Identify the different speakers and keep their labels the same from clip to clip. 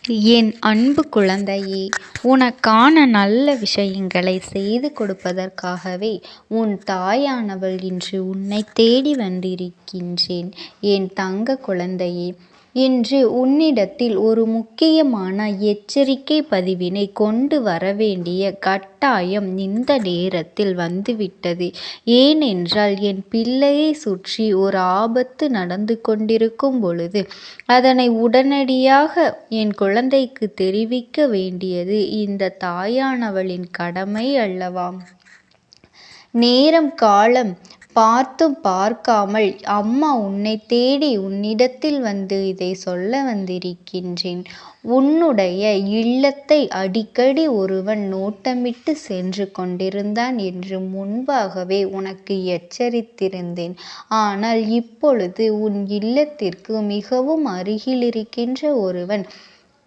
Speaker 1: என் அன்பு குழந்தையே, உனக்கான நல்ல விஷயங்களை செய்து கொடுப்பதற்காகவே உன் தாயானவள் இன்று உன்னை தேடி வந்திருக்கின்றேன். என் தங்க குழந்தையே, இன்று உன்னிடத்தில் ஒரு முக்கியமான எச்சரிக்கை பதிவினை கொண்டு வரவேண்டிய கட்டாயம் இந்த நேரத்தில் வந்துவிட்டது. ஏனென்றால் என் பிள்ளையை சுற்றி ஒரு ஆபத்து நடந்து கொண்டிருக்கும் பொழுது அதனை உடனடியாக என் குழந்தைக்கு தெரிவிக்க வேண்டியது இந்த தாயானவளின் கடமை அல்லவா? நேரம் காலம் பார்த்தும் பார்க்காமல் அம்மா உன்னை தேடி உன்னிடத்தில் வந்து இதை சொல்ல வந்திருக்கின்றேன். உன்னுடைய இல்லத்தை அடிக்கடி ஒருவன் நோட்டமிட்டு சென்று கொண்டிருந்தான் என்று முன்பாகவே உனக்கு எச்சரித்திருந்தேன். ஆனால் இப்பொழுது உன் இல்லத்திற்கு மிகவும் அருகில் இருக்கின்ற ஒருவன்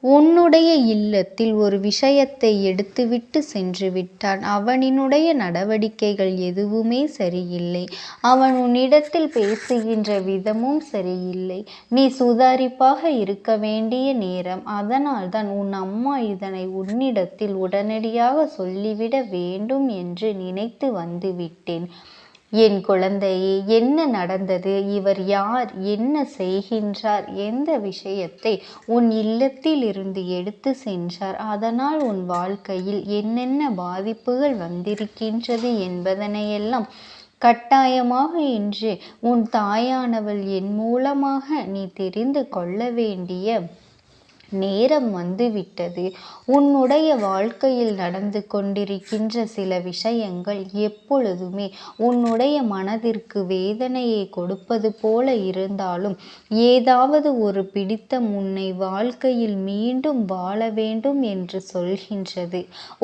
Speaker 1: உன்னுடைய இல்லத்தில் ஒரு விஷயத்தை எடுத்துவிட்டு சென்று விட்டான். அவனினுடைய நடவடிக்கைகள் எதுவுமே சரியில்லை. அவன் உன்னிடத்தில் பேசுகின்ற விதமும் சரியில்லை. நீ சுதாரிப்பாக இருக்க வேண்டிய நேரம். அதனால்தான் உன் அம்மா இதனை உன்னிடத்தில் உடனடியாக சொல்லிவிட வேண்டும் என்று நினைத்து வந்துவிட்டேன். என் குழந்தையே, என்ன நடந்தது? இவர் யார்? என்ன செய்கின்றார்? எந்த விஷயத்தை உன் இல்லத்தில் இருந்து எடுத்து சென்றார்? அதனால் உன் வாழ்க்கையில் என்னென்ன பாதிப்புகள் வந்திருக்கின்றது என்பதனையெல்லாம் கட்டாயமாக இன்று உன் தாயானவள் என் மூலமாக நீ தெரிந்து கொள்ள வேண்டிய நேரம் வந்துவிட்டது. உன்னுடைய வாழ்க்கையில் நடந்து கொண்டிருக்கின்ற சில விஷயங்கள் எப்பொழுதுமே உன்னுடைய மனதிற்கு வேதனையை கொடுப்பது போல இருந்தாலும் ஏதாவது ஒரு பிடித்தம் உன்னை வாழ்க்கையில் மீண்டும் வாழ வேண்டும் என்று சொல்கின்றது.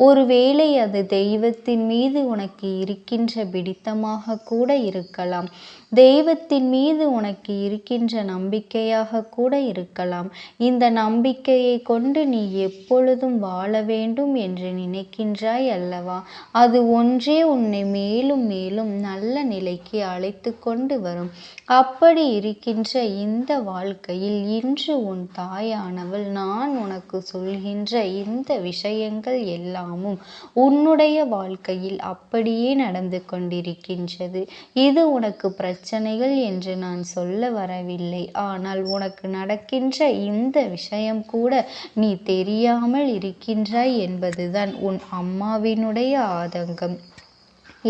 Speaker 1: ஒருவேளை அது தெய்வத்தின் மீது உனக்கு இருக்கின்ற பிடித்தமாக கூட இருக்கலாம். தெய்வத்தின் மீது உனக்கு இருக்கின்ற நம்பிக்கையாக கூட இருக்கலாம். இந்த நம்பிக்கையை கொண்டு நீ எப்பொழுதும் வாழ வேண்டும் என்று நினைக்கின்றாய் அல்லவா? அது ஒன்றே உன்னை மேலும் மேலும் நல்ல நிலைக்கு அழைத்து கொண்டு வரும். அப்படி இருக்கின்ற இந்த வாழ்க்கையில் இன்று உன் தாயானவள் நான் உனக்கு சொல்கின்ற இந்த விஷயங்கள் எல்லாமும் உன்னுடைய வாழ்க்கையில் அப்படியே நடந்து கொண்டிருக்கின்றது. இது உனக்கு பிரச்சனைகள் என்று நான் சொல்ல வரவில்லை. ஆனால் உனக்கு நடக்கின்ற இந்த விஷயம் கூட நீ தெரியாமல் இருக்கின்றாய் என்பதுதான் உன் அம்மாவினுடைய ஆதங்கம்.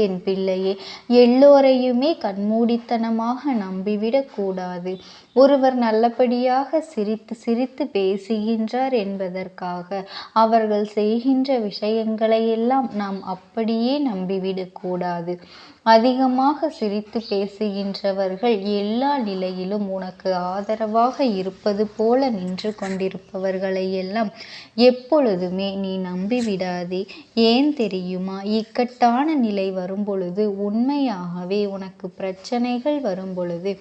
Speaker 1: என் பிள்ளையே, எல்லோரையுமே கண்மூடித்தனமாக நம்பிவிடக் கூடாது. ஒருவர் நல்லபடியாக சிரித்து சிரித்து பேசுகின்றார் என்பதற்காக அவர்கள் செய்கின்ற விஷயங்களையெல்லாம் நாம் அப்படியே நம்பிவிடக்கூடாது. அதிகமாக சிரித்து பேசுகின்றவர்கள் எல்லா நிலையிலும் உனக்கு ஆதரவாக இருப்பது போல நின்று கொண்டிருப்பவர்களை எல்லாம் எப்பொழுதுமே நீ நம்பிவிடாதே. ஏன் தெரியுமா? இக்கட்டான நிலை வரும்பொழுது, உண்மையாகவே உனக்கு பிரச்சனைகள் வரும்பொழுது,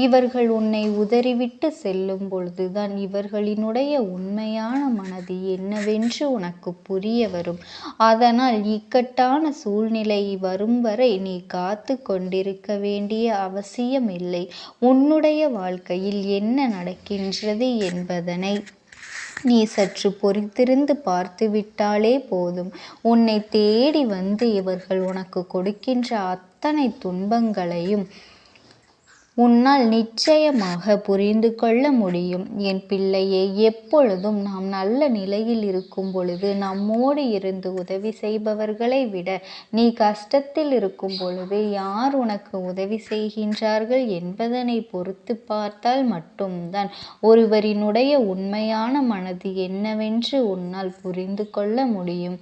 Speaker 1: இவர்கள் உன்னை உதறிவிட்டு செல்லும் பொழுதுதான் இவர்களினுடைய உண்மையான மனது என்னவென்று உனக்கு புரிய வரும். அதனால் இக்கட்டான சூழ்நிலை வரும் வரை நீ காத்து கொண்டிருக்க வேண்டிய அவசியமில்லை. உன்னுடைய வாழ்க்கையில் என்ன நடக்கின்றது என்பதனை நீ சற்று பொறுத்திருந்து பார்த்துவிட்டாலே போதும். உன்னை தேடி வந்து இவர்கள் உனக்கு கொடுக்கின்ற அத்தனை துன்பங்களையும் உன்னால் நிச்சயமாக புரிந்து கொள்ள முடியும். என் பிள்ளையே, எப்பொழுதும் நாம் நல்ல நிலையில் இருக்கும் பொழுது நம்மோடு இருந்து உதவி செய்பவர்களை விட நீ கஷ்டத்தில் இருக்கும் பொழுது யார் உனக்கு உதவி செய்கின்றார்கள் என்பதனை பொறுத்து பார்த்தால் மட்டும்தான் ஒருவரினுடைய உண்மையான மனது என்னவென்று உன்னால் புரிந்து கொள்ள முடியும்.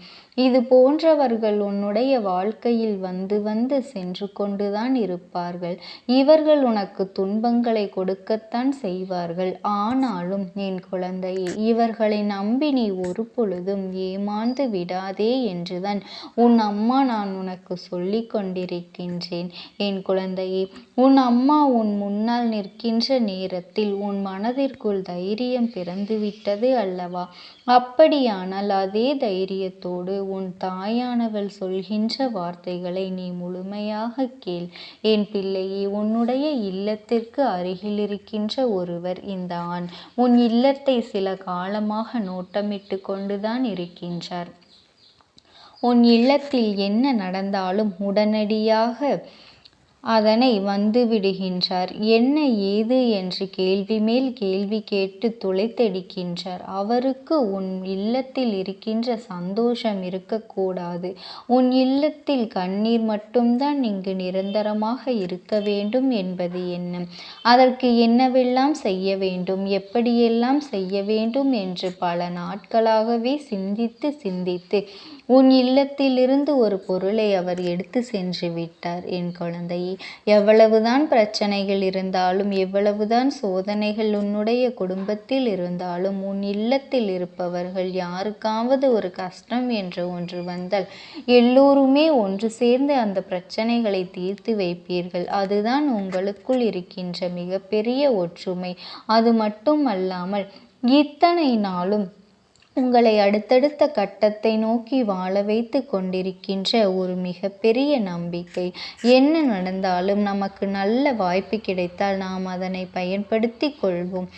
Speaker 1: இது போன்றவர்கள் உன்னுடைய வாழ்க்கையில் வந்து வந்து சென்று கொண்டுதான் இருப்பார்கள். இவர்கள் உனக்கு துன்பங்களை கொடுக்கத்தான் செய்வார்கள். ஆனாலும் என் குழந்தையே, இவர்களை நம்பி நீ ஒரு பொழுதும் ஏமாந்து விடாதே என்றுதான் உன் அம்மா நான் உனக்கு சொல்லி கொண்டிருக்கின்றேன். என் குழந்தையே, உன் அம்மா உன் முன்னால் நிற்கின்ற நேரத்தில் உன் மனதிற்குள் தைரியம் பிறந்துவிட்டது அல்லவா? அப்படியானால் அதே தைரியத்தோடு உன் தாயானவள் சொல்கின்ற வார்த்தைகளை நீ முழுமையாக கேள். என் பிள்ளையே, உன்னுடைய இல்லத்திற்கு அருகில் இருக்கின்ற ஒருவர் இந்த ஆண் உன் இல்லத்தை சில காலமாக நோட்டமிட்டு கொண்டுதான் இருக்கின்றார். உன் இல்லத்தில் என்ன நடந்தாலும் உடனடியாக அதனை வந்துவிடுகின்றார். என்ன ஏது என்று கேள்வி மேல் கேள்வி கேட்டு துளைத்தெடுக்கின்றார். அவருக்கு உன் இல்லத்தில் இருக்கின்ற சந்தோஷம் இருக்கக்கூடாது. உன் இல்லத்தில் கண்ணீர் மட்டும்தான் இங்கு நிரந்தரமாக இருக்க வேண்டும் என்பது எண்ணம். அதற்கு என்னவெல்லாம் செய்ய வேண்டும், எப்படியெல்லாம் செய்ய வேண்டும் என்று பல நாட்களாகவே சிந்தித்து சிந்தித்து உன் இல்லத்திலிருந்து ஒரு பொருளை அவர் எடுத்து சென்று விட்டார். என் குழந்தையே, எவ்வளவுதான் பிரச்சனைகள் இருந்தாலும், எவ்வளவுதான் சோதனைகள் உன்னுடைய குடும்பத்தில் இருந்தாலும், உன் இல்லத்தில் இருப்பவர்கள் யாருக்காவது ஒரு கஷ்டம் என்று ஒன்று வந்தால் எல்லோருமே ஒன்று சேர்ந்து அந்த பிரச்சனைகளை தீர்த்து வைப்பீர்கள். அதுதான் உங்களுக்குள் இருக்கின்ற மிகப்பெரிய ஒற்றுமை. அது மட்டும் அல்லாமல் இத்தனை நாளும் உங்களை அடுத்தடுத்த கட்டத்தை நோக்கி வாழ வைத்து கொண்டிருக்கின்ற ஒரு மிகப்பெரிய நம்பிக்கை. என்ன நடந்தாலும் நமக்கு நல்ல வாய்ப்பு கிடைத்தால் நாம் அதனை பயன்படுத்தி கொள்வோம்.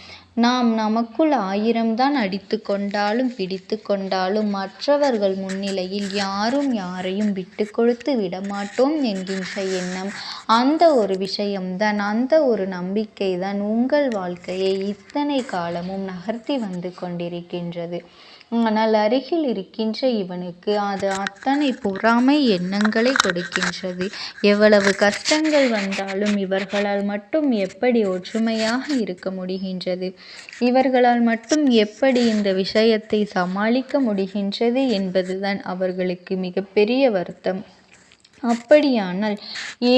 Speaker 1: நாம் நமக்குள் 1000 தான் அடித்து கொண்டாலும் பிடித்து கொண்டாலும் மற்றவர்கள் முன்னிலையில் யாரும் யாரையும் விட்டு கொடுத்து விடமாட்டோம் என்கின்ற எண்ணம், அந்த ஒரு விஷயம்தான், அந்த ஒரு நம்பிக்கை தான் உங்கள் வாழ்க்கையை இத்தனை காலமும் நகர்த்தி வந்து கொண்டிருக்கின்றது. ஆனால் அருகில் இருக்கின்ற இவனுக்கு அது அத்தனை பொறாமை எண்ணங்களை கொடுக்கின்றது. எவ்வளவு கஷ்டங்கள் வந்தாலும் இவர்களால் மட்டும் எப்படி ஒற்றுமையாக இருக்க முடிகின்றது, இவர்களால் மட்டும் எப்படி இந்த விஷயத்தை சமாளிக்க முடிகின்றது என்பதுதான் அவர்களுக்கு மிகப்பெரிய வருத்தம். அப்படியானால்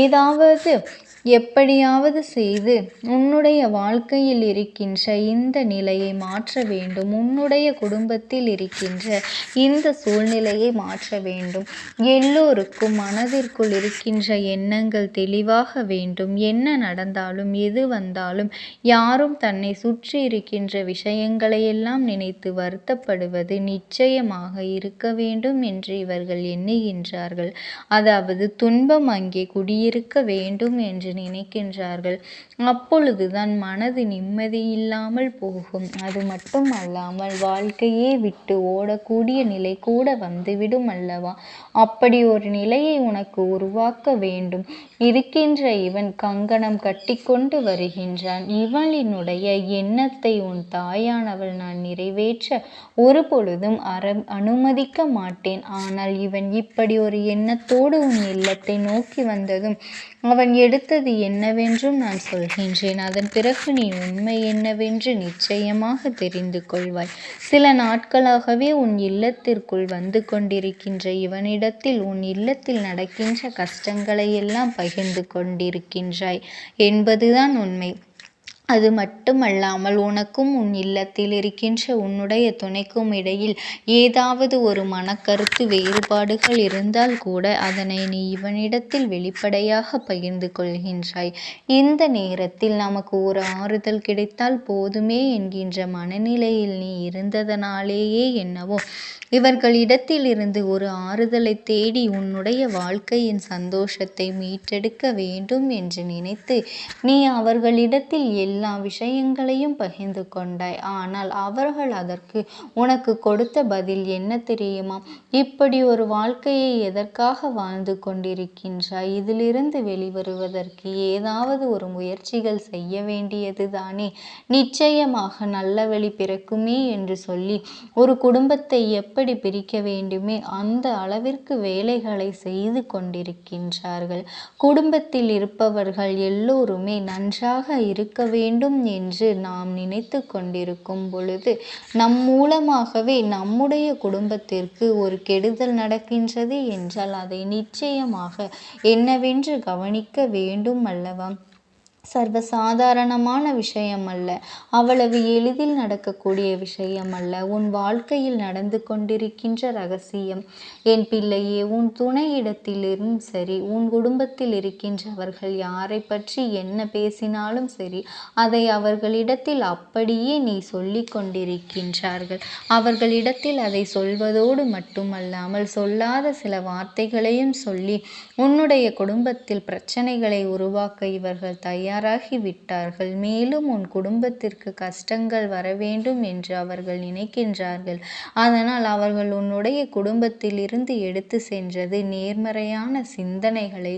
Speaker 1: ஏதாவது எப்படியாவது செய்து உன்னுடைய வாழ்க்கையில் இருக்கின்ற இந்த நிலையை மாற்ற வேண்டும். உன்னுடைய குடும்பத்தில் இருக்கின்ற இந்த சூழ்நிலையை மாற்ற வேண்டும். எல்லோருக்கும் மனதிற்குள் இருக்கின்ற எண்ணங்கள் தெளிவாக வேண்டும். என்ன நடந்தாலும் எது வந்தாலும் யாரும் தன்னை சுற்றி இருக்கின்ற விஷயங்களையெல்லாம் நினைத்து வருத்தப்படுவது நிச்சயமாக இருக்க வேண்டும் என்று இவர்கள் எண்ணுகின்றார்கள். அதாவது துன்பம் அங்கே குடியிருக்க வேண்டும் என்று நினைக்கின்றார்கள். அப்பொழுதுதான் மனது நிம்மதியில்லாமல் போகும். அது மட்டும் அல்லாமல் வாழ்க்கையே விட்டு ஓடக்கூடிய நிலை கூட வந்துவிடும் அல்லவா? அப்படி ஒரு நிலையை உனக்கு உருவாக்க வேண்டும். இருக்கின்ற இவன் கங்கணம் கட்டிக்கொண்டு வருகின்றான். இவளினுடைய எண்ணத்தை உன் தாயானவள் நான் நிறைவேற்ற ஒரு பொழுதும் அனுமதிக்க மாட்டேன். ஆனால் இவன் இப்படி ஒரு எண்ணத்தோடு உன் இல்லத்தை நோக்கி வந்ததும் அவன் எடுத்தது என்னவென்றும் நான் சொல்கின்றேன். அதன் பிறகு நீ உண்மை என்னவென்று நிச்சயமாக தெரிந்து கொள்வாய். சில நாட்களாகவே உன் இல்லத்திற்குள் வந்து கொண்டிருக்கின்ற இவனிடத்தில் உன் இல்லத்தில் நடக்கின்ற கஷ்டங்களை எல்லாம் பகிர்ந்து கொண்டிருக்கின்றாய் என்பதுதான் உண்மை. அது மட்டுமல்லாமல் உனக்கும் உன் இல்லத்தில் இருக்கின்ற உன்னுடைய துணைக்கும் இடையில் ஏதாவது ஒரு மனக்கருத்து வேறுபாடுகள் இருந்தால் கூட அதனை நீ இவனிடத்தில் வெளிப்படையாக பகிர்ந்து கொள்கின்றாய். இந்த நேரத்தில் நமக்கு ஒரு ஆறுதல் கிடைத்தால் போதுமே என்கின்ற மனநிலையில் நீ இருந்ததனாலேயே என்னவோ இவர்களிடத்தில் இருந்து ஒரு ஆறுதலை தேடி உன்னுடைய வாழ்க்கையின் சந்தோஷத்தை மீட்டெடுக்க வேண்டும் என்று நினைத்து நீ அவர்களிடத்தில் எல்லா விஷயங்களையும் பகிர்ந்து கொண்டாய். ஆனால் அவர்கள் அதற்கு உனக்கு கொடுத்த பதில் என்ன தெரியுமா? இப்படி ஒரு வாழ்க்கையை எதற்காக வாழ்ந்து கொண்டிருக்கின்றாய்? இதிலிருந்து வெளிவருவதற்கு ஏதாவது ஒரு முயற்சிகள் செய்ய வேண்டியது தானே. நிச்சயமாக நல்ல வழி பிறக்குமே என்று சொல்லி ஒரு குடும்பத்தை எப்படி பிரிக்க வேண்டுமே அந்த அளவிற்கு வேலைகளை செய்து கொண்டிருக்கின்றார்கள். குடும்பத்தில் இருப்பவர்கள் எல்லோருமே நன்றாக இருக்க வேண்டும் என்று நாம் நினைத்து கொண்டிருக்கும் பொழுது நம் மூலமாகவே நம்முடைய குடும்பத்திற்கு ஒரு கெடுதல் நடக்கின்றது என்றால் அதை நிச்சயமாக என்னவென்று கவனிக்க வேண்டும் அல்லவா? சர்வசாதாரணமான விஷயம் அல்ல. அவ்வளவு எளிதில் நடக்கக்கூடிய விஷயம் அல்ல. உன் வாழ்க்கையில் நடந்து கொண்டிருக்கின்ற ரகசியம். என் பிள்ளையே, உன் துணையிடத்திலும் சரி, உன் குடும்பத்தில் இருக்கின்றவர்கள் யாரை பற்றி என்ன பேசினாலும் சரி, அதை அவர்களிடத்தில் அப்படியே நீ சொல்லிக் கொண்டிருக்கின்றார்கள். அவர்களிடத்தில் அதை சொல்வதோடு மட்டுமல்லாமல் சொல்லாத சில வார்த்தைகளையும் சொல்லி உன்னுடைய குடும்பத்தில் பிரச்சனைகளை உருவாக்க இவர்கள் தயாராகி விட்டார்கள். மேலும் உன் குடும்பத்திற்கு கஷ்டங்கள் வர வேண்டும் என்று அவர்கள் நினைக்கின்றார்கள். அதனால் அவர்கள் உன்னுடைய குடும்பத்தில் இருந்து எடுத்து சென்றது நேர்மறையான சிந்தனைகளை.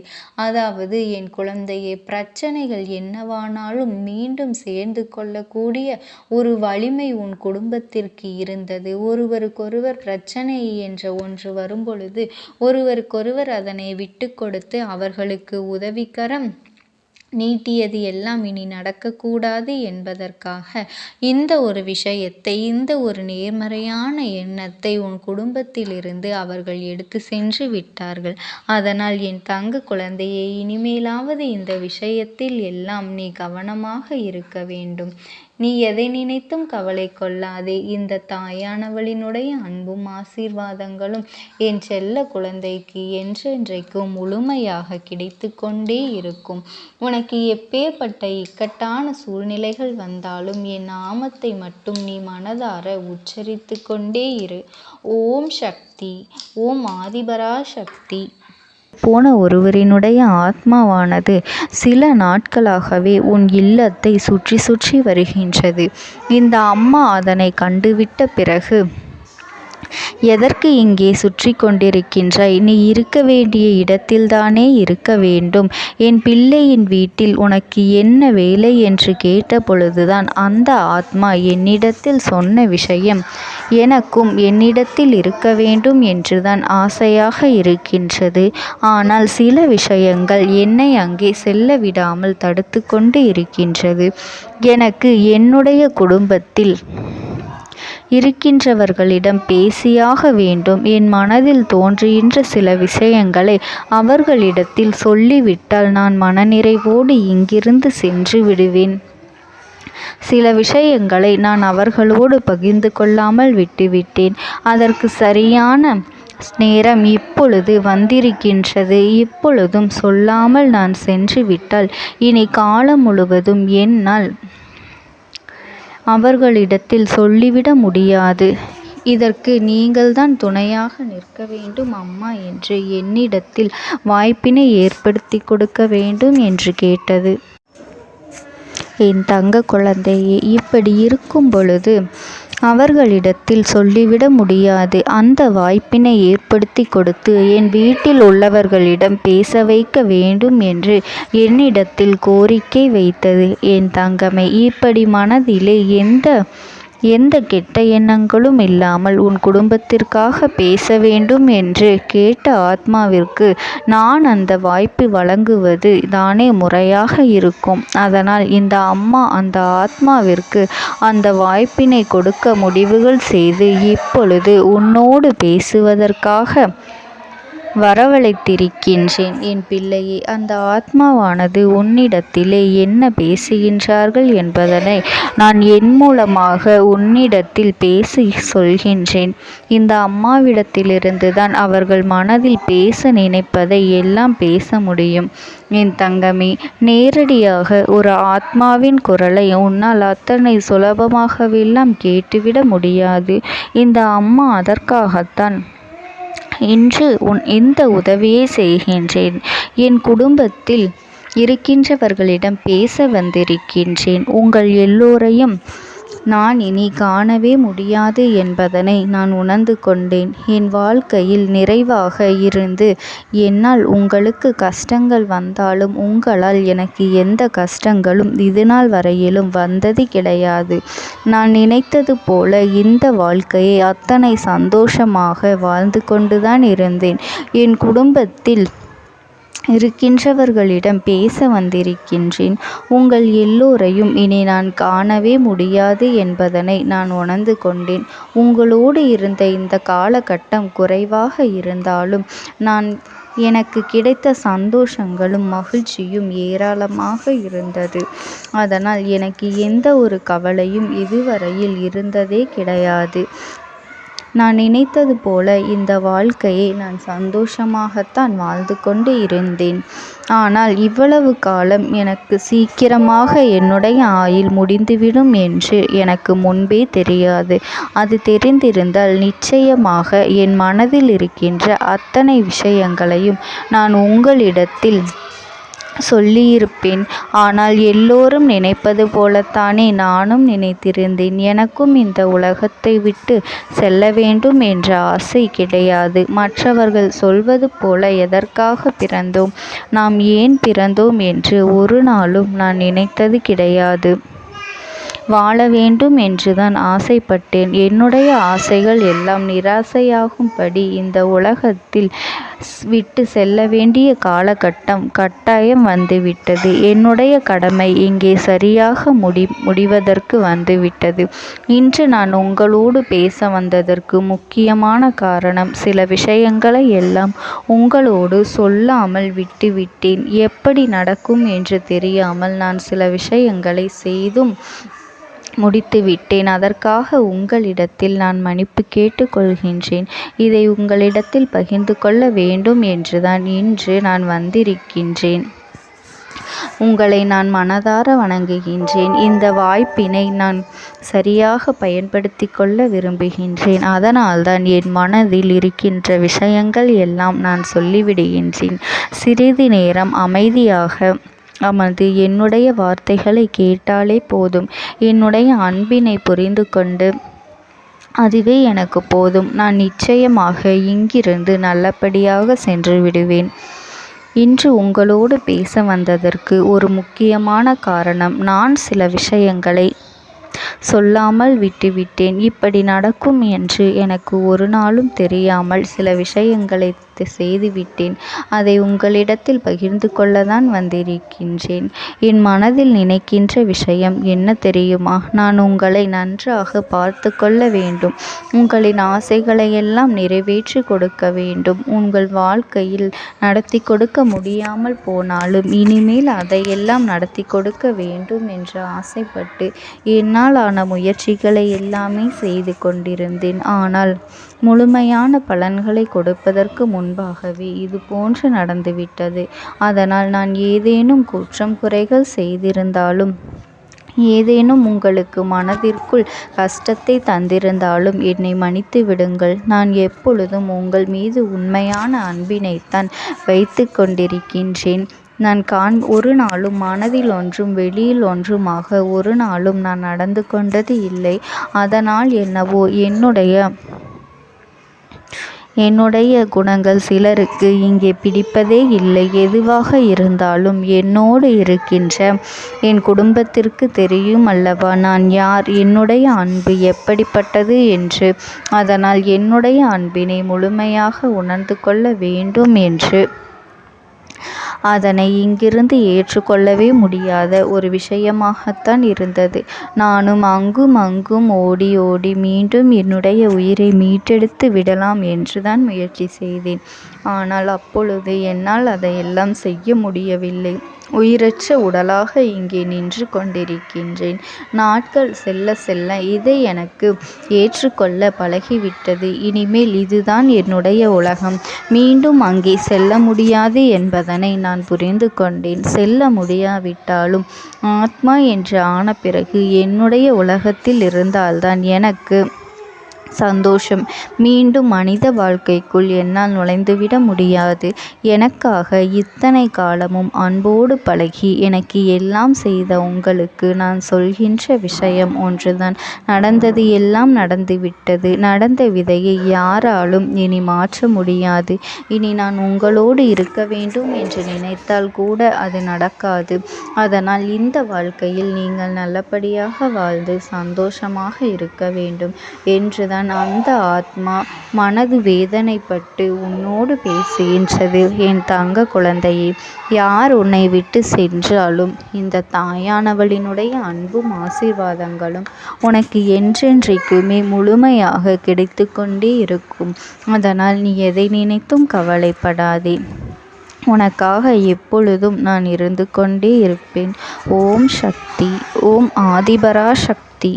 Speaker 1: அதாவது, என் குழந்தையே, பிரச்சனைகள் என்னவானாலும் மீண்டும் சேர்ந்து கொள்ளக்கூடிய ஒரு வலிமை உன் குடும்பத்திற்கு இருந்தது. ஒருவருக்கொருவர் பிரச்சனை என்ற ஒன்று வரும்பொழுது ஒருவருக்கொருவர் அதனை விட்டு கொடுத்து அவர்களுக்கு உதவிக்கரம் நீட்டியது எல்லாம் இனி நடக்கக்கூடாது என்பதற்காக இந்த ஒரு விஷயத்தை, இந்த ஒரு நேர்மறையான எண்ணத்தை உன் குடும்பத்திலிருந்து அவர்கள் எடுத்து சென்று விட்டார்கள். அதனால் என் தங்க குழந்தையை, இனிமேலாவது இந்த விஷயத்தில் எல்லாம் நீ கவனமாக இருக்க வேண்டும். நீ எதை நினைத்தும் கவலை கொள்ளாதே. இந்த தாயானவளினுடைய அன்பும் ஆசீர்வாதங்களும் என் செல்ல குழந்தைக்கு என்றென்றைக்கும் முழுமையாக கிடைத்து கொண்டே இருக்கும். உனக்கு எப்பேற்பட்ட இக்கட்டான சூழ்நிலைகள் வந்தாலும் என் நாமத்தை மட்டும் நீ மனதார உச்சரித்து கொண்டே இரு. ஓம் சக்தி, ஓம் ஆதிபரா சக்தி. போன ஒருவரினுடைய ஆத்மாவானது சில நாட்களாகவே உன் இல்லத்தை சுற்றி சுற்றி வருகின்றது. இந்த அம்மா அதனை கண்டுவிட்ட பிறகு, எதற்கு இங்கே சுற்றி கொண்டிருக்கின்றாய்? நீ இருக்க வேண்டிய இடத்தில்தானே இருக்க வேண்டும். என் பிள்ளையின் வீட்டில் உனக்கு என்ன வேலை என்று கேட்ட பொழுதுதான் அந்த ஆத்மா என்னிடத்தில் சொன்ன விஷயம், எனக்கும் என்னிடத்தில் இருக்க வேண்டும் என்றுதான் ஆசையாக இருக்கின்றது. ஆனால் சில விஷயங்கள் என்னை அங்கே செல்ல விடாமல் தடுத்து கொண்டு இருக்கின்றது. எனக்கு என்னுடைய குடும்பத்தில் இருக்கின்றவர்களிடம் பேசியாக வேண்டும். என் மனதில் தோன்றுகின்ற சில விஷயங்களை அவர்களிடத்தில் சொல்லிவிட்டால் நான் மனநிறைவோடு இங்கிருந்து சென்று விடுவேன். சில விஷயங்களை நான் அவர்களோடு பகிர்ந்து கொள்ளாமல் விட்டுவிட்டேன். அதற்கு சரியான நேரம் இப்பொழுது வந்திருக்கின்றது. இப்பொழுதும் சொல்லாமல் நான் சென்று விட்டால் இனி காலம் முழுவதும் என்னால் அவர்களிடத்தில் சொல்லிவிட முடியாது. இதற்கு நீங்கள்தான் துணையாக நிற்க வேண்டும் அம்மா என்று என்னிடத்தில் வாய்ப்பினை ஏற்படுத்தி கொடுக்க வேண்டும் என்று கேட்டது. என் தங்க குழந்தையே, இப்படி இருக்கும் பொழுது அவர்களிடத்தில் சொல்லிவிட முடியாது. அந்த வாய்ப்பினை ஏற்படுத்தி கொடுத்து என் வீட்டில் உள்ளவர்களிடம் பேச வைக்க வேண்டும் என்று என்னிடத்தில் கோரிக்கை வைத்தது. என் தங்கமே, இப்படி மனதிலே எந்த கெட்ட எண்ணங்களும் இல்லாமல் உன் குடும்பத்திற்காக பேச வேண்டும் என்று கேட்ட ஆத்மாவிற்கு நான் அந்த வாய்ப்பு வழங்குவது தானே முறையாக இருக்கும். அதனால் இந்த அம்மா அந்த ஆத்மாவிற்கு அந்த வாய்ப்பினை கொடுக்க முடிவுகள் செய்து இப்பொழுது உன்னோடு பேசுவதற்காக வரவழைத்திருக்கின்றேன். என் பிள்ளையே, அந்த ஆத்மாவானது உன்னிடத்திலே என்ன பேசுகின்றார்கள் என்பதனை நான் என் மூலமாக உன்னிடத்தில் பேசி சொல்கின்றேன். இந்த அம்மாவிடத்திலிருந்து தான் அவர்கள் மனதில் பேச நினைப்பதை எல்லாம் பேச முடியும். என் தங்கமே, நேரடியாக ஒரு ஆத்மாவின் குரலை உன்னால் அத்தனை சுலபமாகவெல்லாம் கேட்டுவிட முடியாது. இந்த அம்மா அதற்காகத்தான் இன்று இந்த உதவியை செய்கின்றேன். என் குடும்பத்தில் இருக்கின்றவர்களிடம் பேச வந்திருக்கின்றேன். உங்கள் எல்லோரையும் நான் இனி காணவே முடியாது என்பதனை நான் உணர்ந்து கொண்டேன். என் வாழ்க்கையில் நிறைவாக இருந்து என்னால் உங்களுக்கு கஷ்டங்கள் வந்தாலும் உங்களால் எனக்கு எந்த கஷ்டங்களும் இதுநாள் வரையிலும் வந்தது கிடையாது. நான் நினைத்தது போல இந்த வாழ்க்கையை அத்தனை சந்தோஷமாக வாழ்ந்து கொண்டுதான் இருந்தேன். என் குடும்பத்தில் இருக்கின்றவர்களிடம் பேச வந்திருக்கின்றேன். உங்கள் எல்லோரையும் இனி நான் காணவே முடியாது என்பதனை நான் உணர்ந்து கொண்டேன். உங்களோடு இருந்த இந்த காலகட்டம் குறைவாக இருந்தாலும் நான் எனக்கு கிடைத்த சந்தோஷங்களும் மகிழ்ச்சியும் ஏராளமாக இருந்தது. அதனால் எனக்கு எந்த ஒரு கவலையும் இதுவரையில் இருந்ததே கிடையாது. நான் நினைத்தது போல இந்த வாழ்க்கையை நான் சந்தோஷமாகத்தான் வாழ்ந்து கொண்டு இருந்தேன். ஆனால் இவ்வளவு காலம் எனக்கு சீக்கிரமாக என்னுடைய ஆயுள் முடிந்துவிடும் என்று எனக்கு முன்பே தெரியாது. அது தெரிந்திருந்தால் நிச்சயமாக என் மனதில் இருக்கின்ற அத்தனை விஷயங்களையும் நான் உங்களிடத்தில் சொல்லியிருப்பேன். ஆனால் எல்லோரும் நினைப்பது போலத்தானே நானும் நினைத்திருந்தேன். எனக்கும் இந்த உலகத்தை விட்டு செல்ல வேண்டும் என்ற ஆசை கிடையாது. மற்றவர்கள் சொல்வது போல எதற்காக பிறந்தோம், நாம் ஏன் பிறந்தோம் என்று ஒரு நாளும் நான் நினைத்தது கிடையாது. வாழ வேண்டும் என்றுதான் ஆசைப்பட்டேன். என்னுடைய ஆசைகள் எல்லாம் நிராசையாகும்படி இந்த உலகத்தில் விட்டு செல்ல வேண்டிய காலகட்டம் கட்டாயம் வந்துவிட்டது. என்னுடைய கடமை இங்கே சரியாக முடிவதற்கு வந்துவிட்டது. இன்று நான் உங்களோடு பேச வந்ததற்கு முக்கியமான காரணம், சில விஷயங்களை எல்லாம் உங்களோடு சொல்லாமல் விட்டுவிட்டேன். எப்படி நடக்கும் என்று தெரியாமல் நான் சில விஷயங்களை செய்தும் முடித்துவிட்டேன். அதற்காக உங்களிடத்தில் நான் மன்னிப்பு கேட்டுக்கொள்கின்றேன். இதை உங்களிடத்தில் பகிர்ந்து கொள்ள வேண்டும் என்றுதான் இன்று நான் வந்திருக்கின்றேன். உங்களை நான் மனதார வணங்குகின்றேன். இந்த வாய்ப்பினை நான் சரியாக பயன்படுத்தி கொள்ள விரும்புகின்றேன். அதனால்தான் என் மனதில் இருக்கின்ற விஷயங்கள் எல்லாம் நான் சொல்லிவிடுகின்றேன். சிறிது நேரம் அமைதியாக அமர்ந்து என்னுடைய வார்த்தைகளை கேட்டாலே போதும். என்னுடைய அன்பினை புரிந்து கொண்டு அதுவே எனக்கு போதும். நான் நிச்சயமாக இங்கிருந்து நல்லபடியாக சென்று விடுவேன். இன்று உங்களோடு பேச வந்ததற்கு ஒரு முக்கியமான காரணம், நான் சில விஷயங்களை சொல்லாமல் விட்டுவிட்டேன். இப்படி நடக்கும் என்று எனக்கு ஒரு நாளும் தெரியாமல் சில விஷயங்களை செய்துவிட்டேன். அதை உங்களிடத்தில் பகிர்ந்து கொள்ளத்தான் வந்திருக்கின்றேன். என் மனதில் நினைக்கின்ற விஷயம் என்ன தெரியுமா? நான் உங்களை நன்றாக பார்த்து கொள்ள வேண்டும். உங்களின் ஆசைகளை எல்லாம் நிறைவேற்றி கொடுக்க வேண்டும். உங்கள் வாழ்க்கையில் நடத்தி கொடுக்க முடியாமல் போனாலும் இனிமேல் அதையெல்லாம் நடத்தி கொடுக்க வேண்டும் என்று ஆசைப்பட்டு என்னால் ஆன முயற்சிகளை எல்லாமே செய்து கொண்டிருந்தேன். ஆனால் முழுமையான பலன்களை கொடுப்பதற்கு முன்பாகவே இது போன்று நடந்துவிட்டது. அதனால் நான் ஏதேனும் குற்றம் குறைகள் செய்திருந்தாலும், ஏதேனும் உங்களுக்கு மனதிற்குள் கஷ்டத்தை தந்திருந்தாலும் என்னை மன்னித்து விடுங்கள். நான் எப்பொழுதும் உங்கள் மீது உண்மையான அன்பினைத்தான் வைத்து கொண்டிருக்கின்றேன். நான் ஒரு நாளும் மனதில் ஒன்றும் வெளியில் ஒன்றுமாக ஒரு நாளும் நான் நடந்து கொண்டது இல்லை. அதனால் என்னவோ என்னுடைய குணங்கள் சிலருக்கு இங்கே பிடிப்பதே இல்லை. எதுவாக இருந்தாலும் என்னோடு இருக்கின்ற என் குடும்பத்திற்கு தெரியும் அல்லவா நான் யார், என்னுடைய அன்பு எப்படிப்பட்டது என்று. அதனால் என்னுடைய அன்பினை முழுமையாக உணர்ந்து கொள்ள வேண்டும் என்று அதனை இங்கிருந்து ஏற்றுக்கொள்ளவே முடியாத ஒரு விஷயமாகத்தான் இருந்தது. நானும் அங்கும் அங்கும் ஓடி ஓடி மீண்டும் என்னுடைய உயிரை மீட்டெடுத்து விடலாம் என்றுதான் முயற்சி செய்தேன். ஆனால் அப்பொழுது என்னால் அதையெல்லாம் செய்ய முடியவில்லை. உயிரற்ற உடலாக இங்கே நின்று கொண்டிருக்கின்றேன். நாட்கள் செல்ல செல்ல இதை எனக்கு ஏற்றுக்கொள்ள பழகிவிட்டது. இனிமேல் இதுதான் என்னுடைய உலகம். மீண்டும் அங்கே செல்ல முடியாது என்பதனை நான் புரிந்து கொண்டேன். செல்ல முடியாவிட்டாலும் ஆத்மா என்று ஆன பிறகு என்னுடைய உலகத்தில் இருந்தால்தான் எனக்கு சந்தோஷம். மீண்டும் மனித வாழ்க்கைக்குள் என்னால் நுழைந்துவிட முடியாது. எனக்காக இத்தனை காலமும் அன்போடு பழகி எனக்கு எல்லாம் செய்த உங்களுக்கு நான் சொல்கின்ற விஷயம் ஒன்றுதான். நடந்தது எல்லாம் நடந்துவிட்டது. நடந்த விதையை யாராலும் இனி மாற்ற முடியாது. இனி நான் உங்களோடு இருக்க வேண்டும் என்று நினைத்தால் கூட அது நடக்காது. அதனால் இந்த வாழ்க்கையில் நீங்கள் நல்லபடியாக வாழ்ந்து சந்தோஷமாக இருக்க வேண்டும் என்றுதான் அந்த ஆத்மா மனது வேதனைப்பட்டு உன்னோடு பேசுகின்றது. என் தங்க குழந்தையே, யார் உன்னை விட்டு சென்றாலும் இந்த தாயானவளினுடைய அன்பும் ஆசீர்வாதங்களும் உனக்கு என்றென்றைக்குமே முழுமையாக கிடைத்து கொண்டே இருக்கும். அதனால் நீ எதை நினைத்தும் கவலைப்படாதே. உனக்காக எப்பொழுதும் நான் இருந்து கொண்டே இருப்பேன். ஓம் சக்தி. ஓம் ஆதிபரா சக்தி.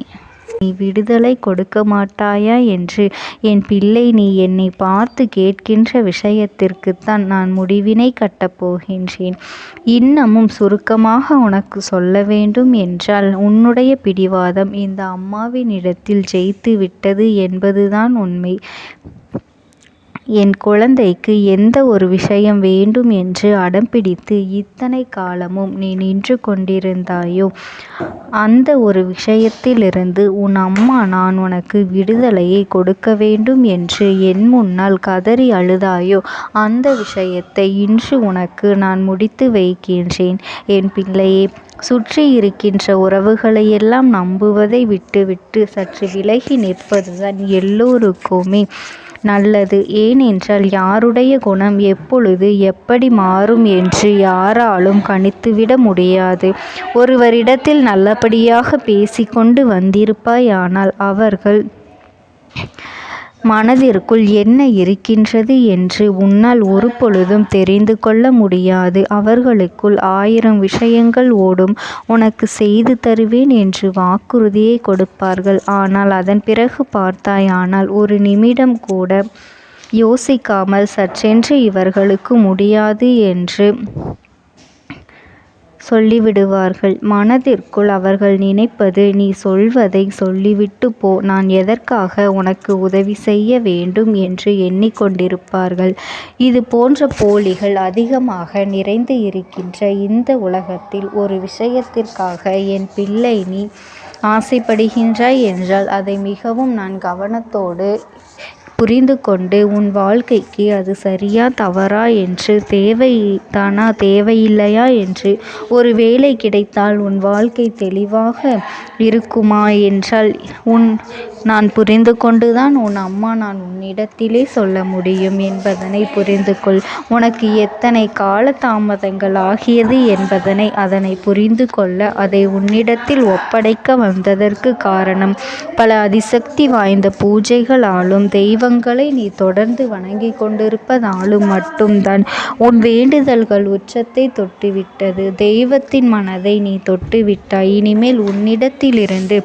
Speaker 1: நீ விடுதலை கொடுக்க மாட்டாயா என்று என் பிள்ளை நீ என்னை பார்த்து கேட்கின்ற விஷயத்திற்குத்தான் நான் முடிவினை கட்டப் போகின்றேன். இன்னமும் சுருக்கமாக உனக்கு சொல்ல வேண்டும் என்றால், உன்னுடைய பிடிவாதம் இந்த அம்மாவினிடத்தில் ஜெயித்து விட்டது என்பதுதான் உண்மை. என் குழந்தைக்கு எந்த ஒரு விஷயம் வேண்டும் என்று அடம்பிடித்து இத்தனை காலமும் நீ நின்று கொண்டிருந்தாயோ, அந்த ஒரு விஷயத்திலிருந்து உன் அம்மா நான் உனக்கு விடுதலையை கொடுக்க வேண்டும் என்று என் முன்னால் கதறி அழுதாயோ, அந்த விஷயத்தை இன்று உனக்கு நான் முடித்து வைக்கின்றேன். என் பிள்ளையே, சுற்றி இருக்கின்ற உறவுகளையெல்லாம் நம்புவதை விட்டுவிட்டு சற்று விலகி நிற்பதுதான் எல்லோருக்குமே நல்லது. ஏனென்றால் யாருடைய குணம் எப்பொழுது எப்படி மாறும் என்று யாராலும் கணித்துவிட முடியாது. ஒருவரிடத்தில் நல்லபடியாக பேசிக்கொண்டு வந்திருப்பாயானால் அவர்கள் மனதிற்குள் என்ன இருக்கின்றது என்று உன்னால் ஒரு பொழுதும் தெரிந்து கொள்ள முடியாது. அவர்களுக்குள் 1000 விஷயங்கள் ஓடும். உனக்கு செய்து தருவேன் என்று வாக்குறுதியை கொடுப்பார்கள். ஆனால் அதன் பிறகு பார்த்தாயானால் ஒரு நிமிடம் கூட யோசிக்காமல் சற்றென்று இவர்களுக்கு முடியாது என்று சொல்லிவிடுவார்கள். மனதிற்குள் அவர்கள் நினைப்பது, நீ சொல்வதை சொல்லிவிட்டு போ, நான் எதற்காக உனக்கு உதவி செய்ய வேண்டும் என்று எண்ணிக்கொண்டிருப்பார்கள். இது போன்ற போலிகள் அதிகமாக நிறைந்து இருக்கின்ற இந்த உலகத்தில் ஒரு விஷயத்திற்காக என் பிள்ளை நீ ஆசைப்படுகின்றாய் என்றால் அதை மிகவும் நான் கவனத்தோடு புரிந்து கொண்டு உன் வாழ்க்கைக்கு அது சரியா தவறா என்று, தேவைதானா தேவையில்லையா என்று, ஒரு வேலை கிடைத்தால் உன் வாழ்க்கை தெளிவாக இருக்குமா என்றால் நான் புரிந்து கொண்டுதான் உன் அம்மா நான் உன்னிடத்திலே சொல்ல முடியும் என்பதனை புரிந்து கொள். உனக்கு எத்தனை கால தாமதங்கள் ஆகியது என்பதனை அதனை புரிந்து கொள்ள அதை உன்னிடத்தில் ஒப்படைக்க வந்ததற்கு காரணம், பல அதிசக்தி வாய்ந்த பூஜைகளாலும் தெய்வங்களை நீ தொடர்ந்து வணங்கி கொண்டிருப்பதாலும் மட்டும்தான் உன் வேண்டுதல்கள் உச்சத்தை தொட்டுவிட்டது. தெய்வத்தின் மனதை நீ தொட்டுவிட்டாய். இனிமேல் உன்னிடத்திலிருந்து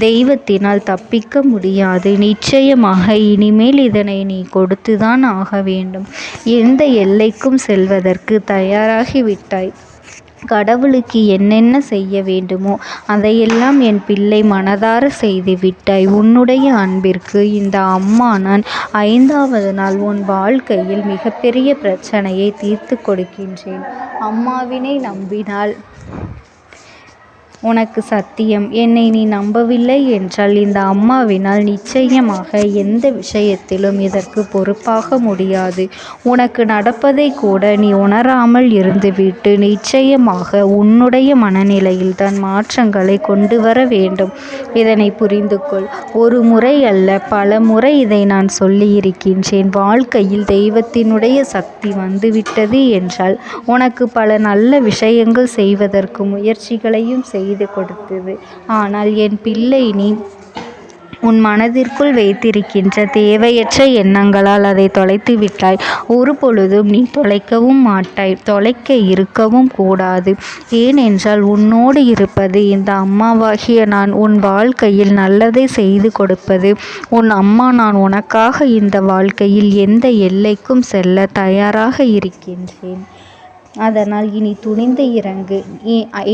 Speaker 1: தெய்வத்தினால் தப்பிக்க முடியாது. நிச்சயமாக இனிமேல் இதனை நீ கொடுத்துதான் ஆக வேண்டும். எந்த எல்லைக்கும் செல்வதற்கு தயாராகிவிட்டாய். கடவுளுக்கு என்னென்ன செய்ய வேண்டுமோ அதையெல்லாம் என் பிள்ளை மனதார செய்து விட்டாய். உன்னுடைய அன்பிற்கு இந்த அம்மா நான் 5வது நாள் உன் வாழ்க்கையில் மிகப்பெரிய பிரச்சனையை தீர்த்து கொடுக்கின்றேன். அம்மாவினை நம்பினால் உனக்கு சத்தியம். என்னை நீ நம்பவில்லை என்றால் இந்த அம்மாவினால் நிச்சயமாக எந்த விஷயத்திலும் இதற்கு பொறுப்பாக முடியாது. உனக்கு நடப்பதை கூட நீ உணராமல் இருந்துவிட்டு நிச்சயமாக உன்னுடைய மனநிலையில் தான் மாற்றங்களை கொண்டு வர வேண்டும். இதனை புரிந்து கொள். ஒரு முறை அல்ல, பல முறை இதை நான் சொல்லியிருக்கின்றேன். வாழ்க்கையில் தெய்வத்தினுடைய சக்தி வந்துவிட்டது என்றால் உனக்கு பல நல்ல விஷயங்கள் செய்வதற்கு முயற்சிகளையும் செய்து கொடுத்தது. ஆனால் என் பிள்ளை நீ உன் மனதிற்குள் வைத்திருக்கின்ற தேவையற்ற எண்ணங்களால் அதை தொலைத்து விட்டாய். ஒரு பொழுதும் நீ தொலைக்கவும் மாட்டாய். தொலைக்க இருக்கவும் கூடாது. ஏனென்றால் உன்னோடு இருப்பது இந்த அம்மாவாகிய நான். உன் வாழ்க்கையில் நல்லதை செய்து கொடுப்பது உன் அம்மா நான். உனக்காக இந்த வாழ்க்கையில் எந்த எல்லைக்கும் செல்ல தயாராக இருக்கின்றேன். அதனால் இனி துணிந்து இறங்கு.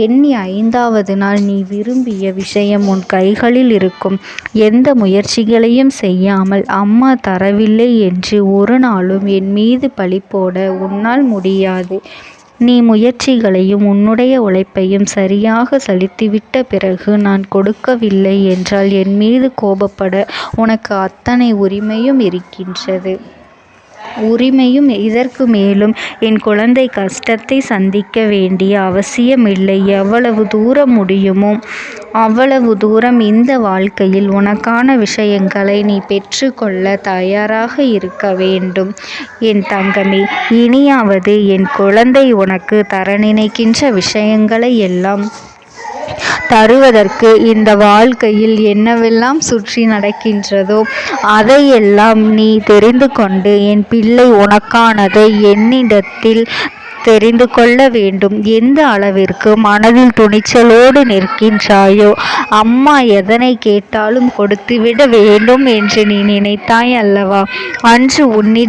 Speaker 1: எண்ணி 5வது நாள் நீ விரும்பிய விஷயம் உன் கைகளில் இருக்கும். எந்த முயற்சிகளையும் செய்யாமல் அம்மா தரவில்லை என்று ஒரு நாளும் என் மீது பழி போட உன்னால் முடியாது. நீ முயற்சிகளையும் உன்னுடைய உழைப்பையும் சரியாக செலுத்திவிட்ட பிறகு நான் கொடுக்கவில்லை என்றால் என் மீது கோபப்பட உனக்கு அத்தனை உரிமையும் இருக்கின்றது. இதற்கு மேலும் என் குழந்தை கஷ்டத்தை சந்திக்க வேண்டிய அவசியமில்லை. எவ்வளவு தூரம் முடியுமோ அவ்வளவு தூரம் இந்த வாழ்க்கையில் உனக்கான விஷயங்களை நீ பெற்றுக்கொள்ள தயாராக இருக்க வேண்டும். என் தங்கமே, இனியாவது என் குழந்தை உனக்கு தர நினைக்கின்ற விஷயங்களை எல்லாம் தருவதற்கு இந்த வாழ்க்கையில் என்னவெல்லாம் சுற்றி நடக்கின்றதோ அதையெல்லாம் நீ தெரிந்து கொண்டு என் பிள்ளை உனக்கானதை என்னிடத்தில் தெரிந்து கொள்ள வேண்டும். எந்த அளவிற்கு மனதில் துணிச்சலோடு நிற்கின்றாயோ, அம்மா எதனை கேட்டாலும் கொடுத்துவிட வேண்டும் என்று நீ நினைத்தாய் அல்லவா, அன்று உன்னிடம்